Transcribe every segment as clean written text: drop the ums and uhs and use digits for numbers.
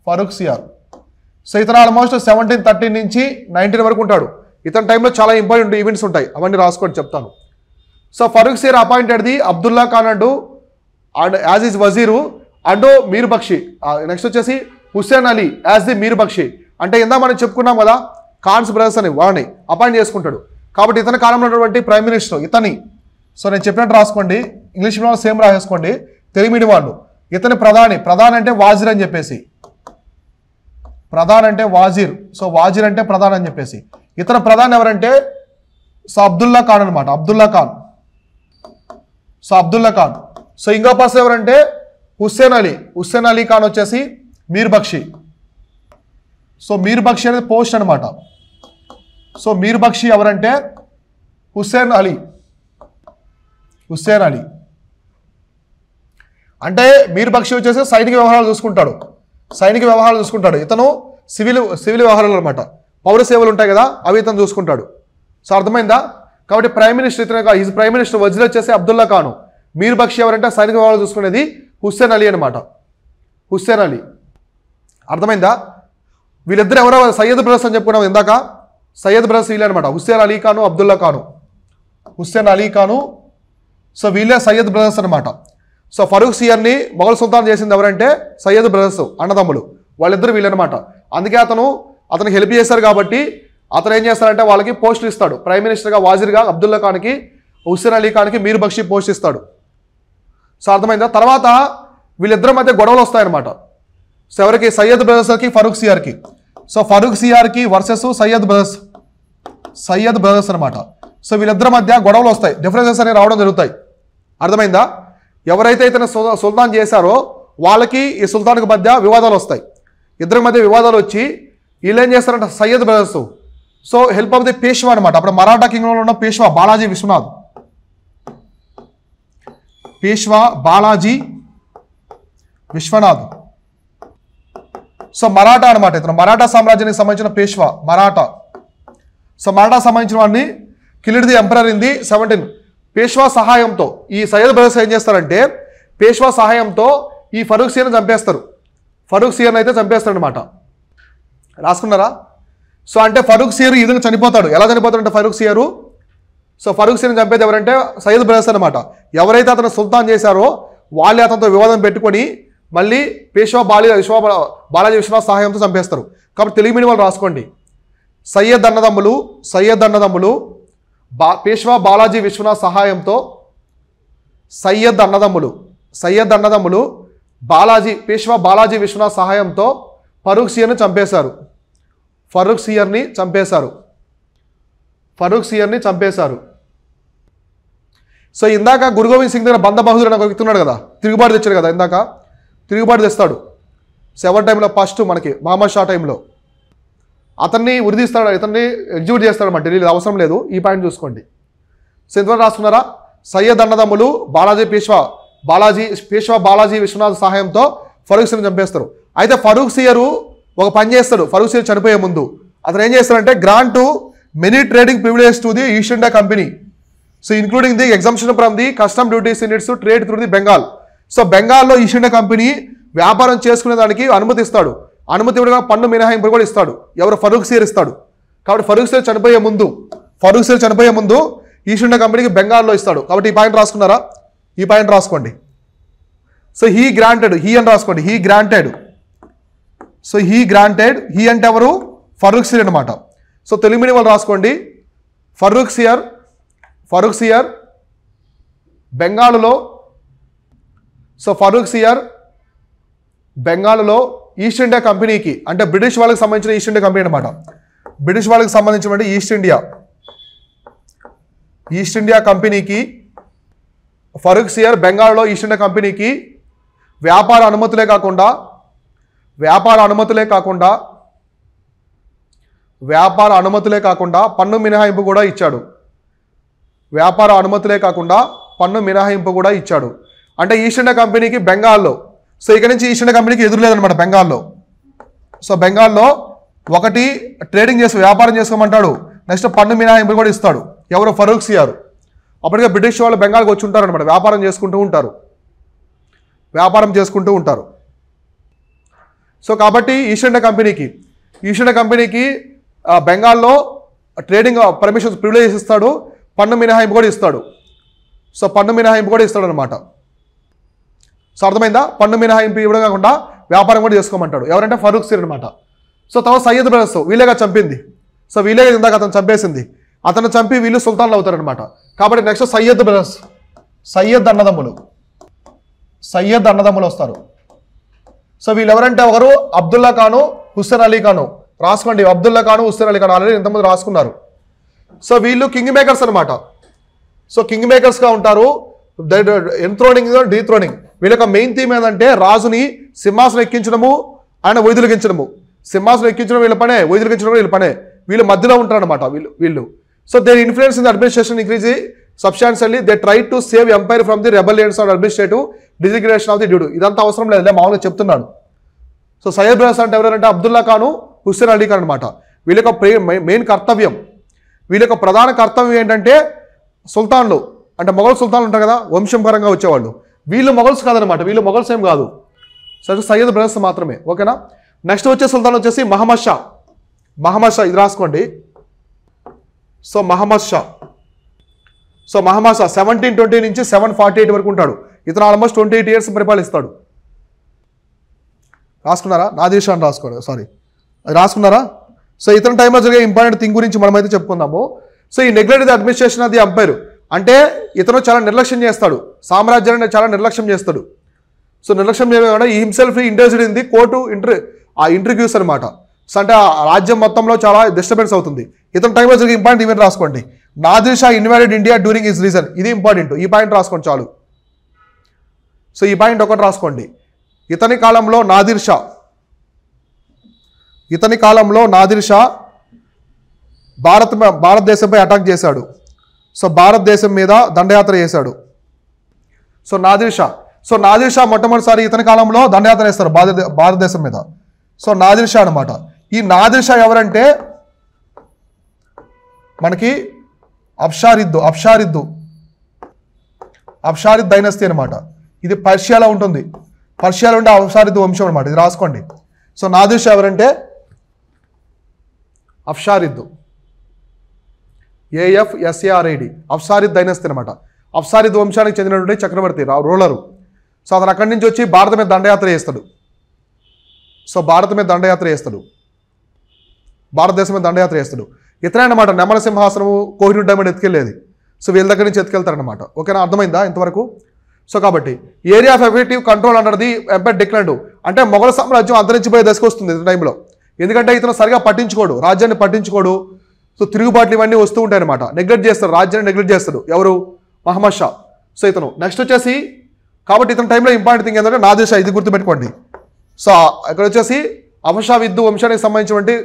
Farooq CR. So ఇతను almost 1713 నుంచి 19 వరకు ఉంటాడు. ఇతని టైంలో చాలా ఇంపార్టెంట్ ఈవెంట్స్ ఉంటాయి, అవన్నీ రాసుకోండి చెప్తాను. So Farrukhsiyar appointed the Abdullah Khan and as is wazir and Mir Bakshi. Next వచ్చేసి హుస్సేన్ అలీ యాజ్ ది మీర్ బక్షి. అంటే ఇందా మనం చెప్పుకున్నాం కదా ఖాన్స్ బ్రదర్స్ అని, వాడిని అపాయింట్ చేసుకుంటాడు. కాబట్టి ఇతని కాలంలో ఉన్నటువంటి ప్రైమ్ మినిస్టర్ ఇతని. సో నేను చెప్పినట్టు రాసుకోండి, ఇంగ్లీష్ మీడియం సేమ్ రాసేసుకోండి, తెలుగు మీడియం వాళ్ళు. ఇతని ప్రధాని అంటే వాజిర్ అని చెప్పేసి, ప్రధాన్ అంటే వాజిర్. సో వాజిర్ అంటే ప్రధాన్ అని చెప్పేసి. ఇతర ప్రధాని ఎవరంటే సో అబ్దుల్లా ఖాన్ అనమాట, అబ్దుల్లా ఖాన్. సో అబ్దుల్లా ఖాన్. సో ఇంకో పర్సన్ ఎవరంటే హుస్సేన్ అలీ. హుస్సేన్ అలీ ఖాన్ వచ్చేసి మీర్ బక్షి. సో మీర్ బక్షి అనేది పోస్ట్ అనమాట. సో మీర్ బక్షి ఎవరంటే హుస్సేన్ అలీ. హుస్సేన్ అలీ అంటే మీర్ బక్షి వచ్చేసి సైనిక వ్యవహారాలు చూసుకుంటాడు, సైనిక వ్యవహారాలు చూసుకుంటాడు. ఇతను సివిల్ వ్యవహారాలు అనమాట, పౌర సేవలు ఉంటాయి కదా అవి ఇతను చూసుకుంటాడు. సో అర్థమైందా? కాబట్టి ప్రైమ్ మినిస్టర్ ఇతను, ఈజ్ ప్రైమ్ మినిస్టర్ వజీర్ వచ్చేసి అబ్దుల్లా ఖాను. మీర్ బక్షి ఎవరంటే సైనిక వ్యవహారాలు చూసుకునేది హుస్సేన్ అలీ అనమాట, హుస్సేన్ అలీ. అర్థమైందా? వీళ్ళిద్దరు ఎవరో సయ్యద్ బ్రదర్స్ అని చెప్పుకున్నాం ఇందాక. సయ్యద్ బ్రదర్స్ వీళ్ళే అనమాట, హుస్సేన్ అలీ ఖాను అబ్దుల్లా ఖాను. హుస్సేన్ అలీ ఖాను. సో వీళ్ళే సయ్యద్ బ్రదర్స్ అనమాట. సో ఫరూక్ సిఆర్ని మొఘల్ సుల్తాన్ చేసింది ఎవరంటే సయ్యద్ బ్రదర్స్, అన్నదమ్ములు. వాళ్ళిద్దరు వీళ్ళనమాట. అందుకే అతనికి హెల్ప్ చేశారు కాబట్టి అతను ఏం చేస్తారంటే వాళ్ళకి పోస్టులు ఇస్తాడు. ప్రైమ్ మినిస్టర్గా వాజిర్గా అబ్దుల్లా ఖాన్కి, హుస్సేన్ అలీ ఖాన్కి మీర్ బక్షి పోస్ట్ ఇస్తాడు. సో అర్థమైందా? తర్వాత వీళ్ళిద్దరి మధ్య గొడవలు వస్తాయన్నమాట. సో ఎవరికి? సయ్యద్ బ్రదర్స్కి ఫరూక్ సిఆర్కి. సో ఫరూక్ సిఆర్కి వర్సెస్ సయ్యద్ బ్రదర్స్ అనమాట. సో వీళ్ళిద్దరి మధ్య గొడవలు వస్తాయి, డిఫరెన్సెస్ అనేవి రావడం జరుగుతాయి. అర్థమైందా? ఎవరైతే ఇతను సుల్తాన్ చేశారో వాళ్ళకి ఈ సుల్తాన్కి మధ్య వివాదాలు వస్తాయి. ఇద్దరి మధ్య వివాదాలు వచ్చి వీళ్ళు ఏం చేస్తారంటే Syed brothers so help of the Peshwa అనమాట. అప్పుడు మరాఠా కింగ్డమ్లో ఉన్న పేష్వా బాలాజీ విశ్వనాథ్. పేష్వా బాలాజీ విశ్వనాథ్. సో మరాఠా అనమాట, ఇతను మరాఠా సామ్రాజ్యానికి సంబంధించిన పేష్వా, మరాఠా. సో మరాఠా సంబంధించిన వాడిని killed the emperor in the 17. Peshwa సహాయంతో ఈ సయ్యద్ బ్రదర్స్ ఏం చేస్తారంటే పేష్వా సహాయంతో ఈ ఫరూక్ సిఆర్ని చంపేస్తారు. ఫరూక్ సిఆర్ని అయితే చంపేస్తాడు అనమాట. రాసుకున్నారా? సో అంటే ఫరూక్ సిఆర్ ఈ విధంగా చనిపోతాడు. ఎలా చనిపోతాడంటే ఫరూక్ సిఆర్, సో ఫరూక్ సిఆర్ని చంపేది ఎవరంటే సయ్యద్ బ్రదర్స్ అనమాట. ఎవరైతే అతను సుల్తాన్ చేశారో వాళ్ళే అతనితో వివాదం పెట్టుకొని మళ్ళీ పేష్వా బాలాజీ విశ్వనాథ్ సహాయంతో చంపేస్తారు. కాబట్టి తెలుగు మీడియం వాళ్ళు రాసుకోండి. సయ్యద్ అన్నదమ్ములు పేష్వా బాలాజీ విశ్వనాథ్ సహాయంతో సయ్యద్ అన్నదమ్ములు పేష్వా బాలాజీ విశ్వనాథ్ సహాయంతో ఫరూక్ సిఆర్ని చంపేశారు. సో ఇందాక గురు గోవింద్ సింగ్ దగ్గర బంద బహదూర్ అని ఒక వ్యక్తి ఉన్నాడు కదా, తిరుగుబాటు తెచ్చాడు కదా, ఇందాక తిరుగుబాటు తెస్తాడు. సో ఎవరి టైంలో? ఫస్ట్ మనకి మహమ్మద్ షా టైంలో. అతన్ని ఉరిదీస్తాడు, ఇతన్ని ఎగ్జిక్యూట్ చేస్తాడు అన్నమాట. ఢిల్లీలో అవసరం లేదు, ఈ పాయింట్ చూసుకోండి. సో ఇంతవరకు రాసుకున్నారా? సయ్యద్ అన్నదమ్ములు పేష్వా బాలాజీ విశ్వనాథ్ సహాయంతో ఫరూక్ సిఆర్ని చంపేస్తారు. అయితే ఫరూక్ సిఆర్ ఒక పని చేస్తాడు. ఫరూక్ సిఆర్ చనిపోయే ముందు అతను ఏం చేస్తాడంటే grant to many trading privilege to the East India Company. So including the exemption from the custom duties in its trade through the Bengal. సో బెంగాల్లో ఈస్ట్ ఇండియా కంపెనీ వ్యాపారం చేసుకునే దానికి అనుమతి ఇస్తాడు. అనుమతి ఇవ్వగా పన్ను మినహాయింపు కూడా ఇస్తాడు. ఎవరు? ఫరూక్ సిఆర్ ఇస్తాడు. కాబట్టి ఫరూక్ సిఆర్ చనిపోయే ముందు ఈస్ట్ ఇండియా కంపెనీకి బెంగాల్లో ఇస్తాడు. కాబట్టి ఈ పాయింట్ రాసుకున్నారా? ఈ పాయింట్ రాసుకోండి. సో హీ గ్రాంటెడ్, హీ అని రాసుకోండి, హీ గ్రాంటెడ్. సో హీ అంటే ఎవరు? ఫరూక్ సిఆర్ అనమాట. సో తెలుగు మీడియం వాళ్ళు రాసుకోండి. ఫరూక్ సిఆర్ బెంగాల్లో, సో ఫరూక్ సిఆర్ బెంగాల్లో ఈస్ట్ ఇండియా కంపెనీకి, అంటే బ్రిటిష్ వాళ్ళకి సంబంధించిన ఈస్ట్ ఇండియా కంపెనీ అనమాట. బ్రిటిష్ వాళ్ళకి సంబంధించిన ఈస్ట్ ఇండియా కంపెనీకి ఫరూక్ సిఆర్ బెంగాల్లో ఈస్ట్ ఇండియా కంపెనీకి వ్యాపార అనుమతులే కాకుండా పన్ను మినహాయింపు కూడా ఇచ్చాడు. అంటే ఈస్ట్ ఇండియా కంపెనీకి బెంగాల్లో, సో ఇక్కడ నుంచి ఈస్ట్ ఇండియా కంపెనీకి ఎదురులేదనమాట బెంగాల్లో. సో బెంగాల్లో ఒకటి ట్రేడింగ్ వ్యాపారం చేసుకోమంటాడు, నెక్స్ట్ పన్ను మినహాయింపు కూడా ఇస్తాడు. ఎవరు? ఫరూక్ సిఆర్. అప్పటికే బ్రిటిష్ వాళ్ళు బెంగాల్కి వచ్చి ఉంటారు అనమాట, వ్యాపారం చేసుకుంటూ ఉంటారు. సో కాబట్టి ఈస్ట్ ఇండియా కంపెనీకి బెంగాల్లో ట్రేడింగ్ పర్మిషన్స్ ప్రివిలేజ్ ఇస్తాడు, పన్ను మినహాయింపు కూడా ఇస్తాడు. సో పన్ను మినహాయింపు కూడా ఇస్తాడు అనమాట. సో అర్థమైందా? పన్ను మినహాయింపు ఇవ్వడం కాకుండా వ్యాపారం కూడా చేసుకోమంటాడు. ఎవరంటే ఫరూక్ సిర్ అనమాట. సో తర్వాత సయ్యద్ బ్రదర్స్ వీళ్ళేగా చంపింది. సో వీళ్ళే ఇందాక అతను చంపేసింది. అతను చంపి వీళ్ళు సుల్తాన్లు అవుతారనమాట. కాబట్టి నెక్స్ట్ సయ్యద్ బ్రదర్స్, సయ్యద్ అన్నదమ్ములు వస్తారు. సో వీళ్ళు ఎవరంటే ఒకరు అబ్దుల్లా ఖాను, హుస్సేన్ అలీ ఖాను. రాసుకోండి, అబ్దుల్లా ఖాను, హుస్సేన్ అలీ ఖాను ఆల్రెడీ ఇంతమంది రాసుకున్నారు. సో వీళ్ళు కింగ్ మేకర్స్ అనమాట. సో కింగ్ మేకర్స్గా ఉంటారు. ఎంథ్రోనింగ్, డీథ్రోనింగ్. వీళ్ళ యొక్క మెయిన్ థీమ్ ఏంటంటే రాజుని సింహాసనం ఎక్కించడము, ఆయన వైదొలిగించడము. సింహాసనం ఎక్కించడం వీళ్ళ పనే, వైదొలిగించడం వీళ్ళ పనే. వీళ్ళు మధ్యలో ఉంటారనమాట వీళ్ళు. So their influence in the administration increase substantially. They try to save empire from the rebellions of administrative disintegration of the dude. ఇదంతా అవసరం లేదు, మామూలుగా చెప్తున్నాను. సో సయ్యద్ బ్రదర్స్ అంటే ఎవరంటే అబ్దుల్లా ఖాను, హుస్సేన్ అలీ ఖాన్ అనమాట. వీళ్ళ యొక్క మెయిన్ కర్తవ్యం, వీళ్ళ యొక్క ప్రధాన కర్తవ్యం ఏంటంటే సుల్తాన్లు అంటే మొఘల్ సుల్తాన్లు ఉంటారు కదా, వంశం పరంగా వచ్చేవాళ్ళు. వీళ్ళు మొఘల్స్ కాదనమాట, వీళ్ళు మొఘల్స్ ఏం కాదు. సరే సయ్యద్ బ్రదర్స్ మాత్రమే. ఓకేనా? నెక్స్ట్ వచ్చే సుల్తాన్ వచ్చేసి మహమ్మద్ షా. ఇది రాసుకోండి. సో మహమ్మద్ షా 1720 నుంచి 748 వరకు ఉంటాడు. ఇతను ఆల్మోస్ట్ 28 years పరిపాలిస్తాడు. రాసుకున్నారా? నాదిర్ షా అని రాసుకున్నారా? సో ఇతని టైంలో జరిగే ఇంపార్టెంట్ థింగ్ గురించి మనమైతే చెప్పుకుందాము. So he neglect the administration of the empire అంటే ఇతను చాలా నిర్లక్ష్యం చేస్తాడు, సామ్రాజ్యాన్ని చాలా నిర్లక్ష్యం చేస్తాడు. సో నిర్లక్ష్యం చేయకుండా ఈ himself interested in the court intrigues అనమాట. సో అంటే ఆ రాజ్యం మొత్తంలో చాలా డిస్టర్బెన్స్ అవుతుంది. ఇతని టైంలో జరిగే ఇంపార్టెంట్ ఈవెంట్ రాసుకోండి. Nadir Shah invaded India during his reign. ఇది ఇంపార్టెంట్, ఈ పాయింట్ రాసుకోండి చాలు. సో ఈ పాయింట్ ఒకటి రాసుకోండి. ఇతని కాలంలో నాదిర్ షా భారతదేశంపై అటాక్ చేశాడు. సో భారతదేశం మీద దండయాత్ర చేశాడు. సో నాదిర్ షా మొట్టమొదటిసారి ఇతని కాలంలో దండయాత్ర చేస్తారు భారతదేశం మీద. సో నాదిర్ షా అనమాట. ఈ నాదిర్ షా ఎవరంటే మనకి అబ్షారిద్ డైనస్టీ అనమాట. ఇది పర్షియాలో ఉంటుంది. పర్షియాలో ఉండే అబ్షారిద్ వంశం అనమాట. ఇది రాసుకోండి. సో నాదిర్ షా ఎవరంటే అబ్షారిద్, AFSARID, అబ్షారిద్ డైనస్టీ అనమాట. అబ్షారిద్ వంశానికి చెందినటువంటి చక్రవర్తి రూలరు. సో అతను అక్కడి నుంచి వచ్చి భారతం మీద దండయాత్ర చేస్తాడు. భారతదేశం మీద దండయాత్ర చేస్తాడు. ఇతనే అనమాట నెమల సింహాసనము, కోహినూర్ డైమండ్ ఎత్తుకెళ్ళేది. సో వీళ్ళ దగ్గర నుంచి ఎత్తుకెళ్తారనమాట. ఓకేనా? అర్థమైందా ఇంతవరకు? సో కాబట్టి area of effective control under the empire declined అంటే మొఘల్ సామ్రాజ్యం అంతరించిపోయే దశకు వస్తుంది ఈ టైంలో. ఎందుకంటే ఇతను సరిగా పట్టించుకోడు, రాజ్యాన్ని పట్టించుకోడు. సో తిరుగుబాట్లు ఇవన్నీ వస్తూ ఉంటాయి అనమాట. నెగ్లెక్ట్ చేస్తాడు, రాజ్యాన్ని నెగ్లెక్ట్ చేస్తాడు. ఎవరు? మహమ్మద్ షా. సో ఇతను నెక్స్ట్ వచ్చేసి కాబట్టి ఇతని టైంలో ఇంపార్టెంట్ థింగ్ ఏంటంటే నాదిర్ షా. ఇది గుర్తుపెట్టుకోండి. సో ఇక్కడ వచ్చేసి అబషావిద్దు వంశానికి సంబంధించినటువంటి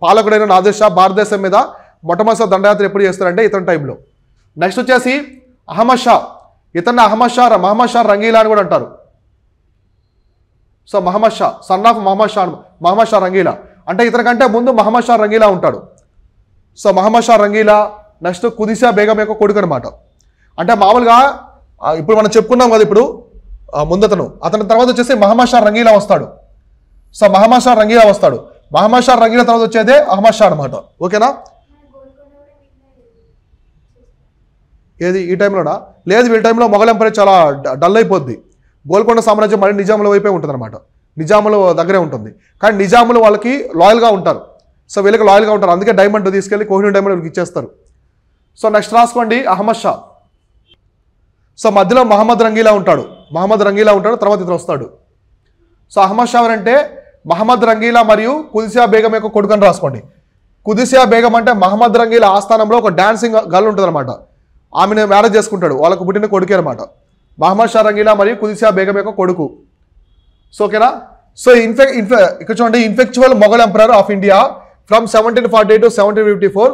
పాలకుడైన నాదిర్ షా భారతదేశం మీద మొట్టమొదటి దండయాత్ర ఎప్పుడు చేస్తారంటే ఇతని టైంలో. నెక్స్ట్ వచ్చేసి అహ్మద్ షా. ఇతన్ని మహమ్మద్ షా రంగీలా అని కూడా అంటారు. So Mohammad Shah son of Mohammad Shah Rangila అంటే ఇతనికంటే ముందు మహమ్మద్ షా రంగీలా ఉంటాడు. సో మహమ్మద్ షా రంగీలా నెక్స్ట్ కుదిసా బేగం యొక్క కొడుకు అనమాట. అంటే మామూలుగా ఇప్పుడు మనం చెప్పుకున్నాం కదా ఇప్పుడు అతని తర్వాత వచ్చేసి మహమ్మద్ షా రంగీలా వస్తాడు. సో మహమ్మద్ షా రంగీలా తర్వాత వచ్చేదే అహ్మద్ షా అనమాట. ఓకేనా? ఏది ఈ టైంలోనా? లేదు, వీళ్ళ టైంలో మొఘల్ ఎంపైర్ చాలా డల్ అయిపోద్ది. గోల్కొండ సామ్రాజ్యం మళ్ళీ నిజాముల వైపే ఉంటుంది అనమాట. నిజాముల దగ్గరే ఉంటుంది. కానీ నిజాములు వాళ్ళకి లాయల్గా ఉంటారు. సో వీళ్ళకి లాయల్గా ఉంటారు. అందుకే డైమండ్ తీసుకెళ్ళి కోహినూర్ డైమండ్ వీళ్ళకి ఇచ్చేస్తారు. సో నెక్స్ట్ రాసుకోండి అహ్మద్ షా. సో మధ్యలో మహమ్మద్ రంగీలా ఉంటాడు. తర్వాత ఇతను వస్తాడు. సో అహ్మద్ షా అంటే మహమ్మద్ రంగీలా మరియు కుదిసా బేగం యొక్క కొడుకు అని రాసుకోండి. కుదిసా బేగం అంటే మహమ్మద్ రంగీలా ఆస్థానంలో ఒక డాన్సింగ్ గర్ల్ ఉంటుంది అనమాట. ఆమెను మ్యారేజ్ చేసుకుంటాడు. వాళ్ళకు పుట్టిన కొడుకే అనమాట. మహమ్మద్ షా రంగీలా మరియు కుదిసా బేగం యొక్క కొడుకు. సో ఓకేనా? సో ఇక్కడ చూడండి ineffectual Mughal emperor of India from 1748 to 1754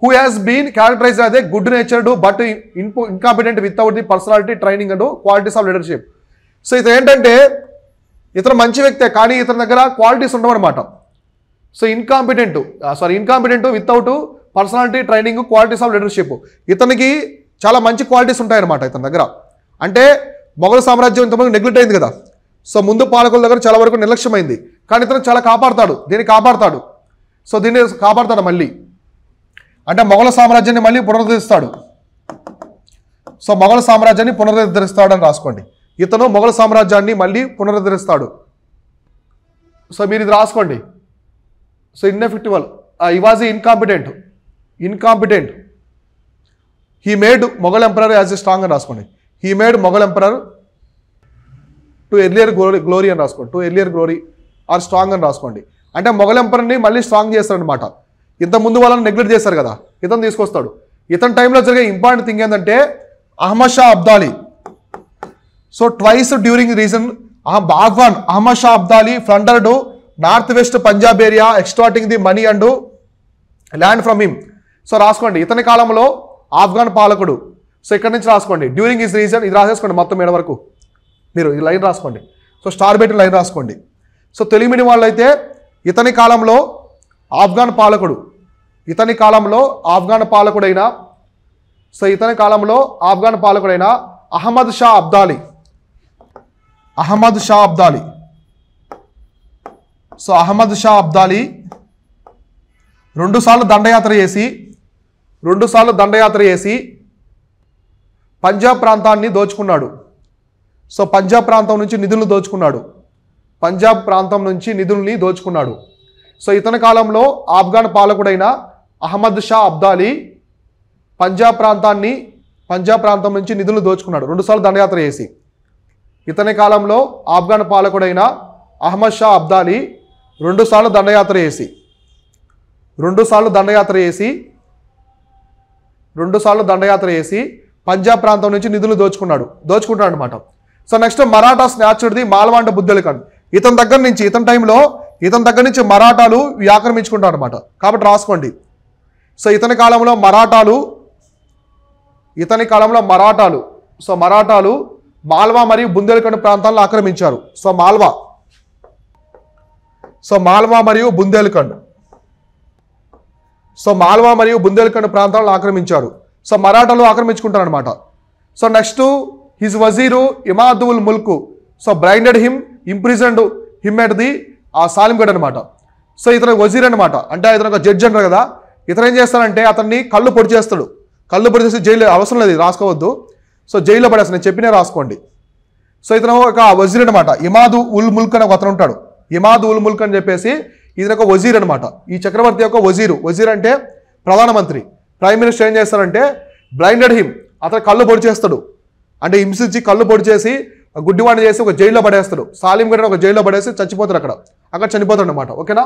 who has been characterized as a good natured but incompetent without the personality, training and qualities of leadership. So ఇతను ఏంటంటే ఇతను మంచి వ్యక్తే కానీ ఇతని దగ్గర క్వాలిటీస్ ఉండవన్నమాట. So incompetent without personality, training, qualities of leadership. ఇతనికి చాలా మంచి క్వాలిటీస్ ఉంటాయన్నమాట ఇతని దగ్గర. అంటే మొఘల్ సామ్రాజ్యం ఇంతమంది నెగ్లెక్ట్ అయింది కదా. సో ముందు పాలకుల దగ్గర చాలా వరకు నిర్లక్ష్యమైంది. కానీ ఇతను చాలా కాపాడుతాడు, దీన్ని కాపాడుతాడు. సో దీన్ని కాపాడుతాడు మళ్ళీ, అంటే మొఘల సామ్రాజ్యాన్ని మళ్ళీ పునరుద్ధరిస్తాడు. సో మొఘల సామ్రాజ్యాన్ని పునరుద్ధరిస్తాడు అని రాసుకోండి. ఇతను మొఘల సామ్రాజ్యాన్ని మళ్ళీ పునరుద్ధరిస్తాడు. సో మీరు ఇది రాసుకోండి. So ineffectual, he was incompetent. He made Mughal emperor as a strong అని రాసుకోండి. He made Mughal emperor to earlier glory అని రాసుకోండి. To earlier glory or strong అని రాసుకోండి. అంటే మొఘల్ ఎంపరర్ని మళ్ళీ స్ట్రాంగ్ చేస్తాడనమాట. ఇంతకుముందు వాళ్ళని నెగ్లెక్ట్ చేశారు కదా, ఇతను తీసుకొస్తాడు. ఇతని టైంలో జరిగే ఇంపార్టెంట్ థింగ్ ఏంటంటే Ahmad Shah Abdali. So twice during reign Afghan Ahmad Shah Abdali plundered north west Punjab area extorting the money and land from him. So రాసుకోండి, ఇతని కాలంలో ఆఫ్ఘాన్ పాలకుడు. సో ఇక్కడ నుంచి రాసుకోండి డ్యూరింగ్ హిస్ రీజన్, ఇది రాసేసుకోండి మొత్తం ఏడ వరకు మీరు ఈ లైన్ రాసుకోండి. సో స్టార్ బెట్టిన లైన్ రాసుకోండి. సో తెలుగు మీడియం వాళ్ళు అయితే ఇతని కాలంలో ఆఫ్ఘాన్ పాలకుడు, ఇతని కాలంలో ఆఫ్ఘాన్ పాలకుడైన అహ్మద్ షా అబ్దాలీ. సో అహ్మద్ షా అబ్దాలీ 2 సార్లు దండయాత్ర చేసి పంజాబ్ ప్రాంతాన్ని దోచుకున్నాడు. సో పంజాబ్ ప్రాంతం నుంచి నిధుల్ని దోచుకున్నాడు. సో ఇతని కాలంలో ఆఫ్ఘాన్ పాలకుడైన అహ్మద్ షా అబ్దాలీ పంజాబ్ ప్రాంతం నుంచి నిధులు దోచుకున్నాడు 2 సార్లు దండయాత్ర చేసి. ఇతని కాలంలో ఆఫ్ఘాన్ పాలకుడైన అహ్మద్ షా అబ్దాలీ 2 సార్లు దండయాత్ర చేసి పంజాబ్ ప్రాంతం నుంచి నిధులు దోచుకున్నాడు అనమాట. So next Marathas snatched the Malwa and Bundelkhand. ఇతని దగ్గర నుంచి మరాఠాలు ఆక్రమించుకుంటారు అనమాట. కాబట్టి రాసుకోండి. సో ఇతని కాలంలో మరాఠాలు మాల్వా మరియు బుందేల్ఖండ్ ప్రాంతాలను ఆక్రమించారు. సో మాల్వా మరియు బుందేల్ఖండ్ ప్రాంతాలను ఆక్రమించారు. సో మరాఠాలు ఆక్రమించుకుంటారు అనమాట. So next his wazir Imad ul Mulk so blinded him, imprisoned him at the Salimgarh అనమాట. సో ఇతను వజీర్ అనమాట, అంటే ఇతను ఒక జడ్జి అంటారు కదా. ఇతను ఏం చేస్తాడంటే అతన్ని కళ్ళు పొడి చేసి జైలు, అవసరం లేదు రాసుకోవద్దు. సో జైల్లో పడేస్తాను, నేను చెప్పినే రాసుకోండి. సో ఇతను ఒక వజీర్ అనమాట. ఇమాద్ ఉల్ ముల్క్ అని ఒక అతను ఉంటాడు. ఇమాద్ ఉల్ ముల్క్ అని చెప్పేసి ఇతను ఒక వజీర్ అనమాట. ఈ చక్రవర్తి యొక్క వజీర్ అంటే ప్రధానమంత్రి, ప్రైమ్ మినిస్టర్. ఏం చేస్తారంటే బ్లైండెడ్ హిమ్, అతను కళ్ళు పొడి చేస్తాడు, అంటే హింసించి కళ్ళు పొడి చేసి గుడ్డివాణి చేసి ఒక జైల్లో పడేస్తాడు. సాలింగఢ్ ఒక జైల్లో పడేసి చచ్చిపోతాడు, అక్కడ చనిపోతాడు అనమాట. ఓకేనా.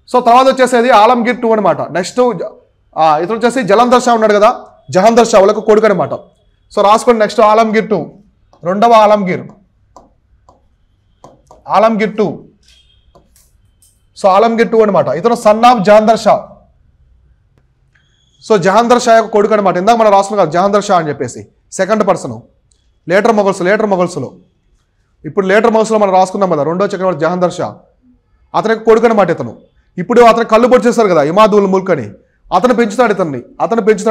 సో తర్వాత వచ్చేసేది ఆలంగీర్ 2 అనమాట. నెక్స్ట్ ఇతను వచ్చేసి జలంధర్ షా ఉన్నాడు కదా, జహాందర్ షా వాళ్ళకు కొడుకు అనమాట. సో రాసుకోండి. నెక్స్ట్ ఆలంగీర్ 2, రెండవ ఆలంగీర్ 2. సో ఆలంగీర్ 2 అనమాట. ఇతను son of Jahandar Shah. So Jahandar Shah యొక్క కొడుకు అనమాట. ఇందాక మనం రాసుకున్నాం కదా జహాందర్ షా అని చెప్పేసి, సెకండ్ పర్సన్. లేటర్ మొఘల్స్లో ఇప్పుడు లేటర్ మొఘల్స్లో మనం రాసుకున్నాం కదా, రెండో చక్రవర్తి జహాందర్ షా, అతనికి కొడుకు అనమాట ఇతను. ఇప్పుడు అతను కళ్ళు పొడి చేస్తారు కదా ఇమాద్ ఉల్ ముల్క్ అని, అతను పెంచుతాడు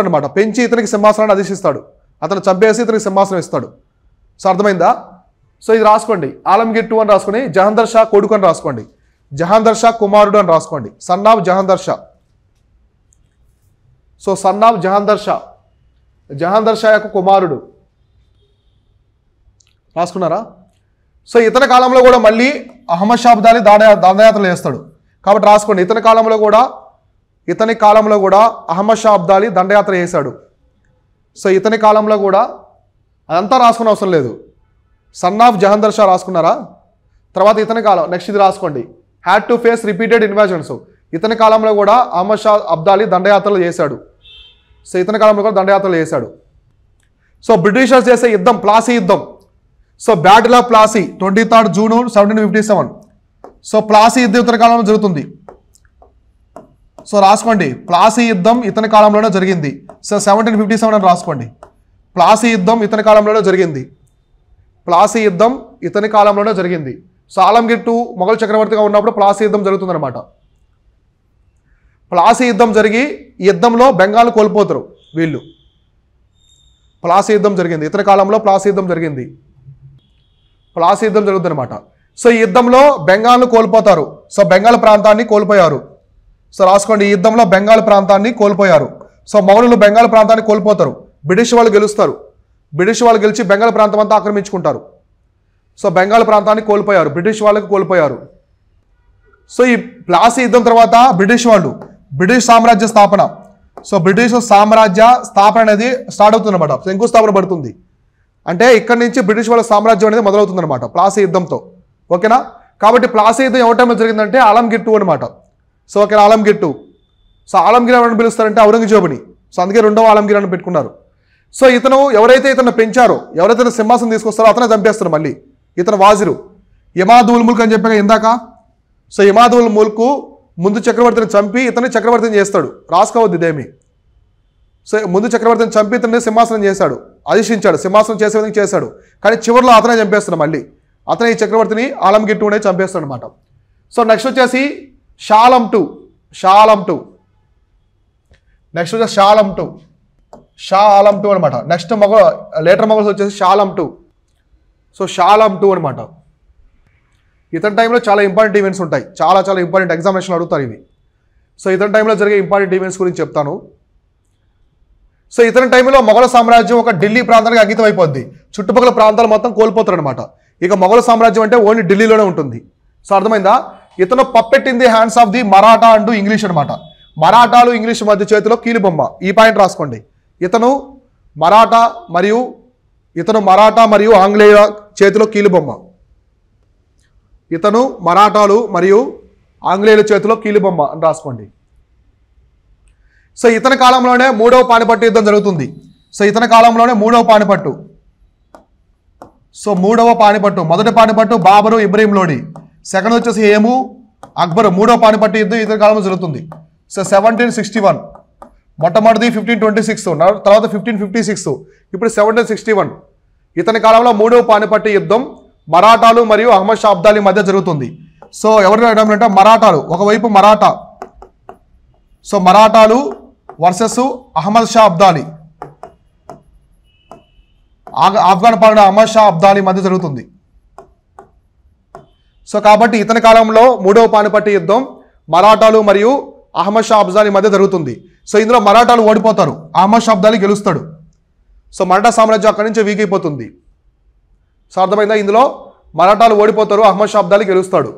అనమాట. పెంచి ఇతనికి సింహాసనాన్ని అధిష్టిస్తాడు. అతను చంపేసి ఇతనికి సింహాసనం ఇస్తాడు. సో అర్థమైందా. సో ఇది రాసుకోండి, ఆలంగీర్ 2 అని రాసుకొని జహాందర్ షా కొడుకు అని రాసుకోండి, జహాందర్ షా కుమారుడు అని రాసుకోండి, son of Jahandar Shah. So son of Jahandar Shah యొక్క కుమారుడు రాసుకున్నారా. సో ఇతని కాలంలో కూడా మళ్ళీ అహ్మద్ షా అబ్దాలీ దండయాత్రలు చేస్తాడు. కాబట్టి రాసుకోండి, ఇతని కాలంలో కూడా అహ్మద్ షా అబ్దాలీ దండయాత్ర చేశాడు. సో ఇతని కాలంలో కూడా అదంతా రాసుకునే అవసరం లేదు, సన్ ఆఫ్ జహాందర్ షా రాసుకున్నారా. తర్వాత ఇతని కాలం, నెక్స్ట్ ఇది రాసుకోండి, హ్యాడ్ టు ఫేస్ రిపీటెడ్ ఇన్వాజన్స్. ఇతని కాలంలో కూడా అహ్మద్ షా అబ్దాలీ దండయాత్రలు చేశాడు. సో బ్రిటిషర్స్ చేసే యుద్ధం ప్లాసీ యుద్ధం. So battle of Plassey 23 June 1757. So Plassey యుద్ధం ఇతని కాలంలో జరుగుతుంది. సో రాసుకోండి, ప్లాసీ యుద్ధం ఇతని కాలంలోనే జరిగింది. సో 1757 అని రాసుకోండి. ప్లాసీ యుద్ధం ఇతని కాలంలోనే జరిగింది. సో ఆలంగీర్ 2 మొఘల్ చక్రవర్తిగా ఉన్నప్పుడు ప్లాసీ యుద్ధం జరుగుతుందన్నమాట. ప్లాసీ యుద్ధం జరిగి ఈ యుద్ధంలో బెంగాల్ కోల్పోతారు వీళ్ళు. ప్లాసీ యుద్ధం జరిగింది ఇతని కాలంలో, ప్లాసీ యుద్ధం జరుగుతుంది అనమాట. సో ఈ యుద్ధంలో బెంగాల్ను కోల్పోతారు. సో బెంగాల్ ప్రాంతాన్ని కోల్పోయారు. సో రాసుకోండి, ఈ యుద్ధంలో బెంగాల్ ప్రాంతాన్ని కోల్పోయారు. సో మౌర్యులు బెంగాల్ ప్రాంతాన్ని కోల్పోతారు. బ్రిటిష్ వాళ్ళు గెలుస్తారు. బ్రిటిష్ వాళ్ళు గెలిచి బెంగాల్ ప్రాంతం అంతా ఆక్రమించుకుంటారు. సో బెంగాల్ ప్రాంతాన్ని కోల్పోయారు, బ్రిటిష్ వాళ్ళకి కోల్పోయారు. సో ఈ ప్లాసీ యుద్ధం తర్వాత బ్రిటిష్ సామ్రాజ్య స్థాపన. సో బ్రిటిష్ సామ్రాజ్య స్థాపన అనేది స్టార్ట్ అవుతుంది అనమాట. శంకుస్థాపన పడుతుంది. అంటే ఇక్కడ నుంచి బ్రిటిష్ వాళ్ళ సామ్రాజ్యం అనేది మొదలవుతుంది అనమాట ప్లాసీ యుద్ధంతో. ఓకేనా? కాబట్టి ప్లాసీ యుద్ధం ఎవరి టైంలో జరిగిందంటే ఆలంగీర్ 2 అనమాట. సో ఓకేనా, ఆలంగీర్ 2. సో ఆలంగీర్ ఎవరిని పిలుస్తారంటే ఔరంగజేబుని. సో అందుకే 2వ ఆలంగీర్ అని పెట్టుకున్నారు. సో ఇతను ఎవరైతే ఇతను పెంచారో, ఎవరైతే సింహాసనం తీసుకొస్తారో అతనే చంపేస్తారు మళ్ళీ. ఇతను వాజిరు ఇమాదుల్ ముల్క్ అని చెప్పాక ఇందాక. సో ఇమాదుల్ ముల్క్ ముందు చక్రవర్తిని చంపి ఇతన్ని చక్రవర్తిని చేస్తాడు. రాసుకోవద్దు ఇదేమి. సో ముందు చక్రవర్తిని చంపి ఇతన్ని సింహాసనం చేశాడు, అధిష్ఠించాడు, సింహాసనం చేసే విధంగా చేశాడు. కానీ చివరిలో అతనే చంపేస్తాడు మళ్ళీ. అతనే ఈ చక్రవర్తిని ఆలంగీర్ 2 అనేది చంపేస్తాడు అనమాట. సో నెక్స్ట్ వచ్చేసి షా ఆలం 2. నెక్స్ట్ వచ్చేసి షా ఆలం 2 అనమాట. నెక్స్ట్ లేటర్ మొగల్స్ వచ్చేసి షా ఆలం 2. సో షా ఆలం 2 అనమాట. ఇతని టైంలో చాలా ఇంపార్టెంట్ ఈవెంట్స్ ఉంటాయి. చాలా ఇంపార్టెంట్, ఎగ్జామినేషన్ అడుగుతారు ఇవి. సో ఇతని టైంలో జరిగే ఇంపార్టెంట్ ఈవెంట్స్ గురించి చెప్తాను. సో ఇతని టైంలో మొఘల సామ్రాజ్యం ఒక ఢిల్లీ ప్రాంతానికి అంకితం అయిపోద్ది. చుట్టుపక్కల ప్రాంతాలు మొత్తం కోల్పోతారు అనమాట. ఇక మొఘల సామ్రాజ్యం అంటే ఓన్లీ ఢిల్లీలోనే ఉంటుంది. సో అర్థమైందా? ఇతను puppet in the hands of the Maratha and English అనమాట. మరాఠాలు ఇంగ్లీష్ మధ్య చేతిలో కీలుబొమ్మ. ఈ పాయింట్ రాసుకోండి. ఇతను మరాఠా మరియు ఆంగ్లేయ చేతిలో కీలుబొమ్మ. ఇతను మరాఠాలు మరియు ఆంగ్లేయుల చేతిలో కీలుబొమ్మ అని రాసుకోండి. సో ఇతని కాలంలోనే 3వ పానిపట్టు యుద్ధం జరుగుతుంది. సో ఇతని కాలంలోనే 3వ పానిపట్టు. సో 3వ పానిపట్టు, మొదటి పానిపట్టు బాబరు ఇబ్రహీం లోడి, సెకండ్ వచ్చేసి హేము అక్బర్. 3వ పానిపట్టు యుద్ధం ఇతని కాలంలో జరుగుతుంది. సో 1761, మొట్టమొదటిది 1526, తర్వాత 1556, ఇప్పుడు 1761. ఇతని కాలంలో 3వ పానిపట్టు యుద్ధం మరాఠాలు మరియు అహ్మద్ షా అబ్దాలీ మధ్య జరుగుతుంది. సో ఎవరు అంటే మరాఠాలు ఒకవైపు మరాఠా, సో మరాఠాలు వర్సెస్ అహ్మద్ షా అబ్దాలీ, ఆఫ్ఘన్ పాలన అహ్మద్ షా అబ్దాలీ మధ్య జరుగుతుంది. సో కాబట్టి ఇతని కాలంలో 3వ పానిపట్టు యుద్ధం మరాఠాలు మరియు అహ్మద్ షా అబ్దాలీ మధ్య జరుగుతుంది. సో ఇందులో మరాఠాలు ఓడిపోతారు, అహ్మద్ షా అబ్దాలీ గెలుస్తాడు. సో మరాఠా సామ్రాజ్యం అక్కడి నుంచి వీక్ అయిపోతుంది. సో అర్థమైందా? ఇందులో మరాఠాలు ఓడిపోతారు, అహ్మద్ షా అబ్దాలీ గెలుస్తాడు.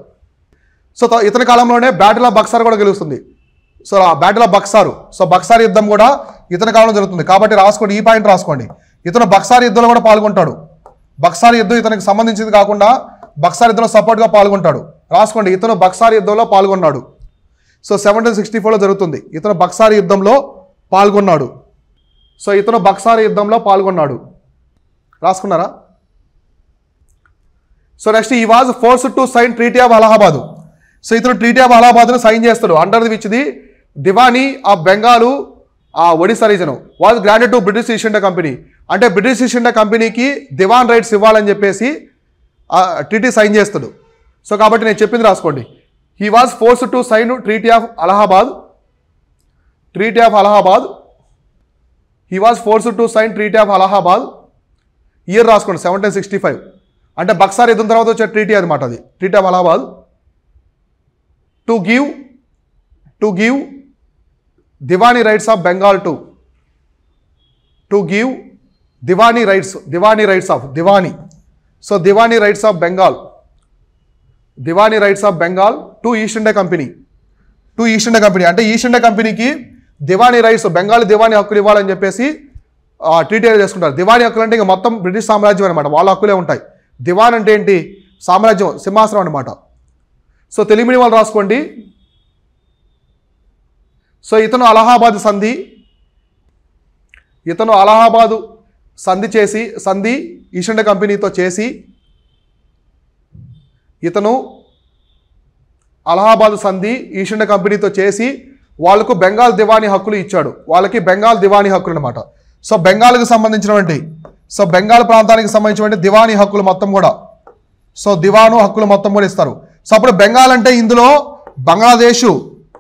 సో ఇతని కాలంలోనే బ్యాటిల్ ఆఫ్ బక్సార్ కూడా గెలుస్తుంది. సో ఆ బ్యాటిల్ ఆఫ్ బక్సారు, సో బక్సార్ యుద్ధం కూడా ఇతని కాలంలో జరుగుతుంది. కాబట్టి రాసుకోండి, ఈ పాయింట్ రాసుకోండి. ఇతను బక్సార్ యుద్ధంలో కూడా పాల్గొంటాడు. బక్సార్ యుద్ధం ఇతనికి సంబంధించింది కాకుండా బక్సార్ యుద్ధంలో సపోర్ట్గా పాల్గొంటాడు. రాసుకోండి, ఇతను బక్సార్ యుద్ధంలో పాల్గొన్నాడు. సో 1764లో జరుగుతుంది. ఇతను బక్సార్ యుద్ధంలో పాల్గొన్నాడు. సో ఇతను బక్సార్ యుద్ధంలో పాల్గొన్నాడు. రాసుకున్నారా? So next he was forced to sign treaty of Allahabad. So ఇతను ట్రీటీ ఆఫ్ అలహాబాద్ను సైన్ చేస్తాడు. Under which the Diwani of Bengal Odisha region was granted to British East India Company. అంటే బ్రిటిష్ ఈస్ట్ ఇండియా కంపెనీకి దివాన్ రైట్స్ ఇవ్వాలని చెప్పేసి ట్రీటీ సైన్ చేస్తాడు. సో కాబట్టి నేను చెప్పింది రాసుకోండి. He was forced to sign treaty of Allahabad. He was forced to sign treaty of Allahabad. Year రాసుకోండి 1765. అంటే బక్సార్ యుద్ధం తర్వాత వచ్చే ట్రీటీ అనమాట అది, treaty of Allahabad. To give Diwani rights of Bengal to give Diwani rights of so Diwani rights of Bengal to east India Company. అంటే east India కంపెనీకి Diwani rights, Bengal Diwani హక్కులు ఇవ్వాలని చెప్పేసి ట్రీటీ చేసుకుంటారు. దివానీ హక్కులు అంటే ఇంకా మొత్తం బ్రిటిష్ సామ్రాజ్యం అనమాట, వాళ్ళ హక్కులే ఉంటాయి. దివాన్ అంటే ఏంటి? సామ్రాజ్యం, సింహాసనం అనమాట. సో తెలుగు వాళ్ళు రాసుకోండి. సో ఇతను అలహాబాద్ సంధి ఈస్ట్ ఇండియా కంపెనీతో చేసి, ఇతను అలహాబాద్ సంధి ఈస్ట్ ఇండియా కంపెనీతో చేసి వాళ్ళకు బెంగాల్ దివానీ హక్కులు ఇచ్చాడు. వాళ్ళకి బెంగాల్ దివానీ హక్కులు అనమాట. సో బెంగాల్కి సంబంధించినటువంటి, సో బెంగాల్ ప్రాంతానికి సంబంధించినటువంటి దివానీ హక్కులు మొత్తం కూడా, సో దివాను హక్కులు మొత్తం కూడా ఇస్తారు. సో అప్పుడు బెంగాల్ అంటే ఇందులో బంగ్లాదేశ్,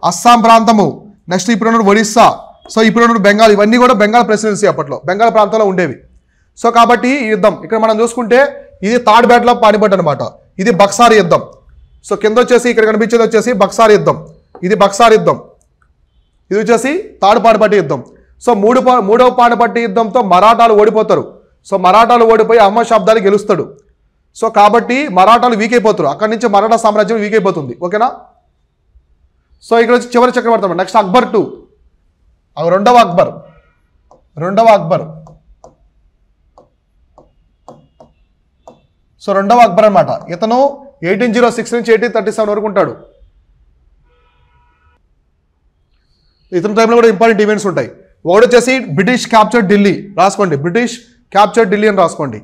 అస్సాం ప్రాంతము, నెక్స్ట్ ఇప్పుడు ఒడిస్సా, సో ఇప్పుడు బెంగాల్, ఇవన్నీ కూడా బెంగాల్ ప్రెసిడెన్సీ అప్పట్లో బెంగాల్ ప్రాంతంలో ఉండేవి. సో కాబట్టి ఈ యుద్ధం ఇక్కడ మనం చూసుకుంటే ఇది థర్డ్ బ్యాటిల్ ఆఫ్ పానిపట్ అనమాట. ఇది బక్సార్ యుద్ధం. సో కింద వచ్చేసి ఇక్కడ కనిపించేది వచ్చేసి బక్సార్ యుద్ధం. ఇది బక్సార్ యుద్ధం. ఇది వచ్చేసి థర్డ్ పానిపట్టు యుద్ధం. సో మూడవ పానిపట్టు యుద్ధంతో మరాఠాలు ఓడిపోతారు. సో మరాఠాలు ఓడిపోయి అహ్మద్ షా అబ్దాలి గెలుస్తాడు. సో కాబట్టి మరాఠాలు వీక్ అయిపోతారు. అక్కడి నుంచి మరాఠా సామ్రాజ్యం వీక్ అయిపోతుంది. ఓకేనా? సో ఇక్కడ వచ్చి చివరి చక్రవర్తి. నెక్స్ట్ అక్బర్ 2, రెండవ అక్బర్. సో రెండవ అక్బర్ అనమాట. ఇతను 1806 నుంచి 1837 వరకు ఉంటాడు. ఇతని టైంలో కూడా ఇంపార్టెంట్ ఈవెంట్స్ ఉంటాయి. ఒకటి వచ్చేసి బ్రిటిష్ క్యాప్చర్డ్ ఢిల్లీ. రాసుకోండి, బ్రిటిష్ క్యాప్చర్డ్ ఢిల్లీ అని రాసుకోండి.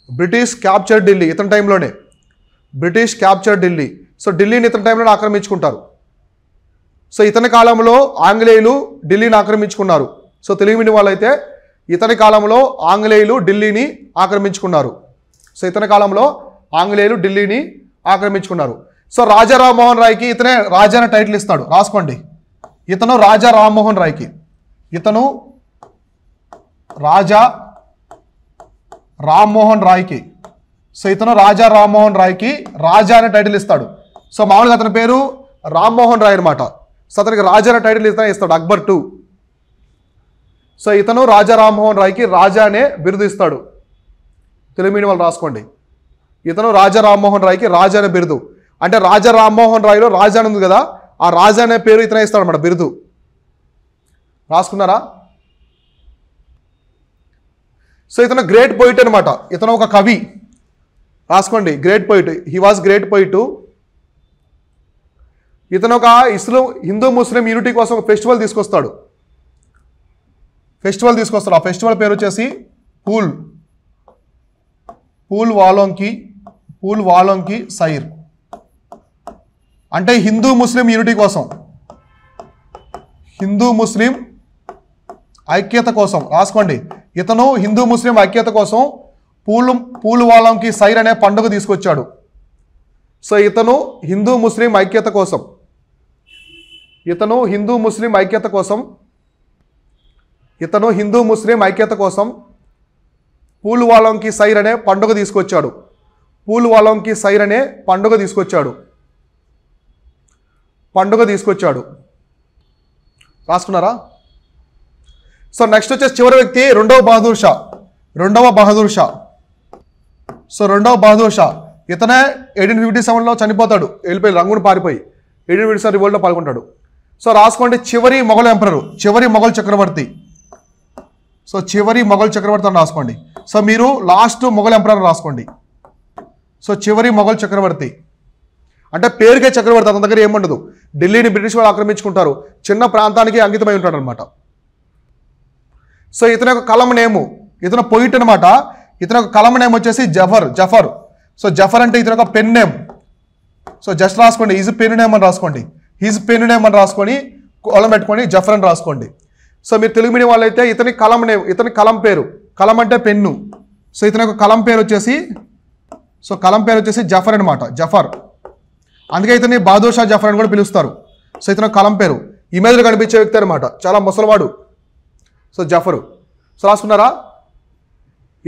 బ్రిటిష్ క్యాప్చర్డ్ ఢిల్లీ ఇతని టైంలోనే. British captured Delhi. సో ఢిల్లీని ఇతని టైంలోనే ఆక్రమించుకుంటారు. సో ఇతని కాలంలో ఆంగ్లేయులు ఢిల్లీని ఆక్రమించుకున్నారు. సో తెలుగు మీడియం వాళ్ళైతే ఇతని కాలంలో ఆంగ్లేయులు ఢిల్లీని ఆక్రమించుకున్నారు. సో ఇతని కాలంలో ఆంగ్లేయులు ఢిల్లీని ఆక్రమించుకున్నారు. సో రాజా రామ్మోహన్ రాయ్కి ఇతనే రాజా అనే టైటిల్ ఇస్తాడు. రాసుకోండి, ఇతను రాజా రామ్మోహన్ రాయ్కి. ఇతను రాజా రామ్మోహన్ రాయ్కి. సో ఇతను రాజా రామ్మోహన్ రాయ్కి రాజా అనే టైటిల్ ఇస్తాడు. సో మామూలుగా అతని పేరు రామ్మోహన్ రాయ్ అనమాట. సో అతనికి రాజా అనే టైటిల్ ఇస్తాడు అక్బర్ 2. సో ఇతను రాజా రామ్మోహన్ రాయ్కి రాజా అనే బిరుదు ఇస్తాడు. తెలుగు మీడియం వాళ్ళు రాసుకోండి, ఇతను రాజా రామ్మోహన్ రాయ్కి రాజా అనే బిరుదు. అంటే రాజా రామ్మోహన్ రాయ్లో రాజా అని ఉంది కదా, ఆ రాజా అనే పేరు ఇతనే ఇస్తాడు అన్నమాట, బిరుదు. రాసుకున్నారా? సో ఇతను గ్రేట్ పోయిట్ అనమాట. ఇతను ఒక కవి. రాసుకోండి, great poet. He was great poet. ఇతను ఒక హిందూ ముస్లిం యూనిటీ కోసం ఒక ఫెస్టివల్ తీసుకొస్తాడు. ఆ ఫెస్టివల్ పేరు వచ్చేసి పూల్ వాలోంకి సైర్. అంటే హిందూ ముస్లిం యూనిటీ కోసం, హిందూ ముస్లిం ఐక్యత కోసం. రాసుకోండి, ఇతను హిందూ ముస్లిం ఐక్యత కోసం పూల్ వాలోంకి సైర్ అనే పండుగ తీసుకొచ్చాడు. సో ఇతను హిందూ ముస్లిం ఐక్యత కోసం పూల్ వాలోంకి సైర్ అనే పండుగ తీసుకొచ్చాడు. రాసుకున్నారా? సో నెక్స్ట్ వచ్చేసి చివరి వ్యక్తి రెండవ బహదూర్ షా. ఇతనే 1857లో చనిపోతాడు. వెళ్ళిపోయి రంగును పారిపోయి 1857 రివోల్ట్లో పాల్గొంటాడు. సో రాసుకోండి, చివరి మొఘల్ ఎంపరర్, చివరి మొఘల్ చక్రవర్తి. సో చివరి మొఘల్ చక్రవర్తి అని రాసుకోండి. సో మీరు లాస్ట్ మొఘల్ ఎంపరర్ రాసుకోండి. సో చివరి మొఘల్ చక్రవర్తి అంటే పేరుకే చక్రవర్తి, అతని దగ్గర ఏముండదు. ఢిల్లీని బ్రిటిష్ వాళ్ళు ఆక్రమించుకుంటారు, చిన్న ప్రాంతానికి అంకితమై ఉంటాడు అనమాట. సో ఇతని యొక్క కలం నేము, ఇతను పొయిట్ అనమాట. ఇతని యొక్క కలం నేమ్ వచ్చేసి జఫర్. సో జఫర్ అంటే ఇతని యొక్క పెన్ నేమ్. సో జస్ట్ రాసుకోండి, ఈజ్ పెన్ నేమ్ అని రాసుకోండి. కోలం పెట్టుకొని జఫర్ అని రాసుకోండి. సో మీరు తెలుగు మీడియం వాళ్ళు అయితే ఇతని కలం నేమ్, ఇతని కలం పేరు, కలం అంటే పెన్ను. సో ఇతని యొక్క కలం పేరు వచ్చేసి జఫర్ అనమాట, జఫర్. అందుకే ఇతన్ని బహదూర్ షా జఫర్ అని కూడా పిలుస్తారు. సో ఇతని కలం పేరు. ఇమేజ్లో కనిపించే వ్యక్తి అనమాట, చాలా ముసలివాడు. సో జఫరు. సో రాసుకున్నారా?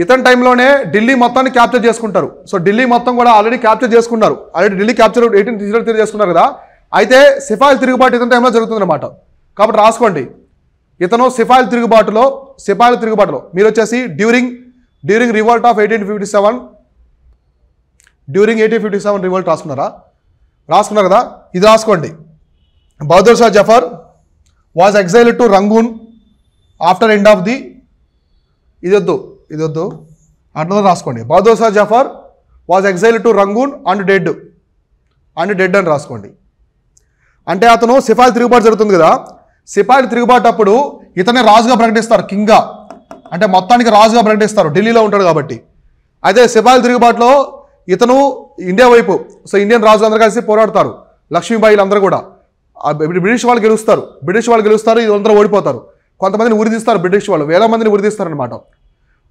ఇతని టైంలోనే ఢిల్లీ మొత్తాన్ని క్యాప్చర్ చేసుకుంటారు. సో ఢిల్లీ మొత్తం కూడా ఆల్రెడీ క్యాప్చర్ చేసుకున్నారు. ఢిల్లీ క్యాప్చర్ 1863 చేసుకున్నారు కదా. అయితే సిపాయిల తిరుగుబాటు ఇతని టైంలో జరుగుతుందన్నమాట. కాబట్టి రాసుకోండి, ఇతను సిపాయిల తిరుగుబాటులో మీరు వచ్చేసి డ్యూరింగ్ రివోల్ట్ ఆఫ్ 1857 రివోల్ట్ రాసుకున్నారు కదా. ఇది రాసుకోండి, Bahadur Shah Zafar was exiled to Rangoon after end of the ఇదొద్దు అట్లా రాసుకోండి. Bahadur Shah Zafar was exiled to Rangoon and dead అని రాసుకోండి. అంటే అతను సిపాయిల తిరుగుబాటు జరుగుతుంది కదా, సిపాయిల తిరుగుబాటు అప్పుడు ఇతనే రాజుగా ప్రకటిస్తారు, కింగ్గా. అంటే మొత్తానికి రాజుగా ప్రకటిస్తారు, ఢిల్లీలో ఉంటాడు కాబట్టి. అయితే సిపాయిల తిరుగుబాటులో ఇతను ఇండియా వైపు, సో ఇండియన్ రాజులు అందరూ కలిసి పోరాడతారు, లక్ష్మీబాయిలు అందరూ కూడా. బ్రిటిష్ వాళ్ళు గెలుస్తారు, ఇదంతా ఓడిపోతారు. కొంతమందిని ఉరిదీస్తారు బ్రిటిష్ వాళ్ళు, వేల మందిని ఉరిదీస్తారు అనమాట.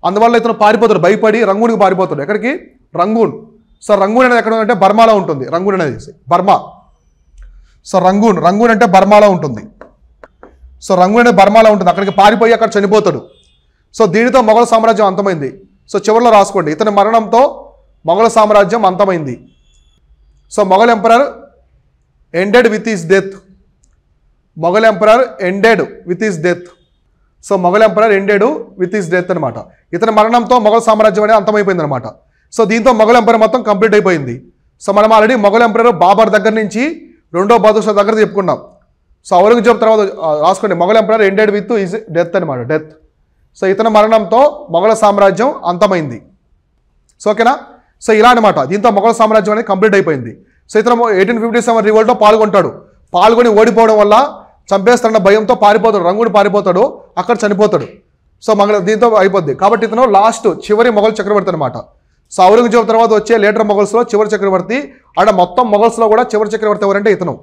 అందువల్ల ఇతను పారిపోతాడు, భయపడి రంగూన్కి పారిపోతాడు. ఎక్కడికి? రంగూన్. సో రంగూన్ అనేది ఎక్కడ ఉందంటే బర్మాలో ఉంటుంది. రంగూన్ అనేది బర్మా. సో రంగూన్ అంటే బర్మాలో ఉంటుంది. అక్కడికి పారిపోయి అక్కడ చనిపోతాడు. సో దీనితో మొఘల్ సామ్రాజ్యం అంతమైంది. సో చివరిలో రాసుకోండి, ఇతని మరణంతో మొఘల్ సామ్రాజ్యం అంతమైంది. So Mughal emperor ended with his death. Mughal emperor ended with his death. So Mughal emperor ended with his death అనమాట. ఇతని మరణంతో మొఘల్ సామ్రాజ్యం అనేది అంతమైపోయింది అనమాట. సో దీంతో మొఘల్ ఎంపరర్ మొత్తం కంప్లీట్ అయిపోయింది. సో మనం ఆల్రెడీ మొఘల్ ఎంపరర్ బాబర్ దగ్గర నుంచి రెండో బహదూర్ షా దగ్గర చెప్పుకున్నాం. సో ఔరంగజేబ్ తర్వాత రాసుకోండి, Mughal emperor ended with his death అనమాట, డెత్. సో ఇతని మరణంతో మొఘల్ సామ్రాజ్యం అంతమైంది. సో ఓకేనా. సో ఇలా అనమాట, దీంతో మొఘల్ సామ్రాజ్యం అనేది కంప్లీట్ అయిపోయింది. సో ఇతను 1857 రివోల్ట్లో పాల్గొంటాడు. పాల్గొని ఓడిపోవడం వల్ల చంపేస్తాడన్న భయంతో పారిపోతాడు, రంగుని పారిపోతాడు, అక్కడ చనిపోతాడు. సో దీంతో అయిపోద్ది. కాబట్టి ఇతను లాస్ట్ చివరి మొఘల్ చక్రవర్తి అనమాట. సో ఔరంగజేబ్ తర్వాత వచ్చే లేటర్ మొఘల్స్లో చివరి చక్రవర్తి. ఆడ మొత్తం మొఘల్స్లో కూడా చివరి చక్రవర్తి ఎవరంటే ఇతను.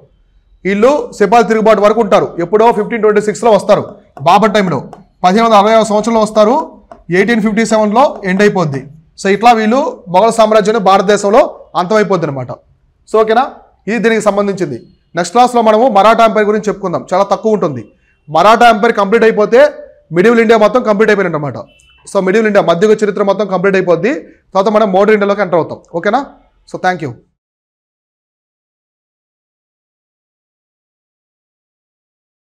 వీళ్ళు సిపాల్ తిరుగుబాటు వరకు ఉంటారు. ఎప్పుడో 1526లో వస్తారు, బాబర్ టైంలో 1560 సంవత్సరంలో వస్తారు, 1857లో ఎండ్ అయిపోద్ది. సో ఇట్లా వీళ్ళు మొఘల్ సామ్రాజ్యాన్ని భారతదేశంలో అంతమైపోద్ది అనమాట. సో ఓకేనా, ఇది దీనికి సంబంధించింది. నెక్స్ట్ క్లాస్లో మనము మరాఠా ఎంపైర్ గురించి చెప్పుకుందాం, చాలా తక్కువ ఉంటుంది. మరాఠా ఎంపైర్ కంప్లీట్ అయిపోతే మిడిల్ ఇండియా మొత్తం కంప్లీట్ అయిపోయినట్టు అనమాట. సో మిడిల్ ఇండియా మధ్యయుగ చరిత్ర మొత్తం కంప్లీట్ అయిపోద్ది. తర్వాత మనం మోడర్న్ ఇండియాలోకి ఎంటర్ అవుతాం. ఓకేనా. So thank you.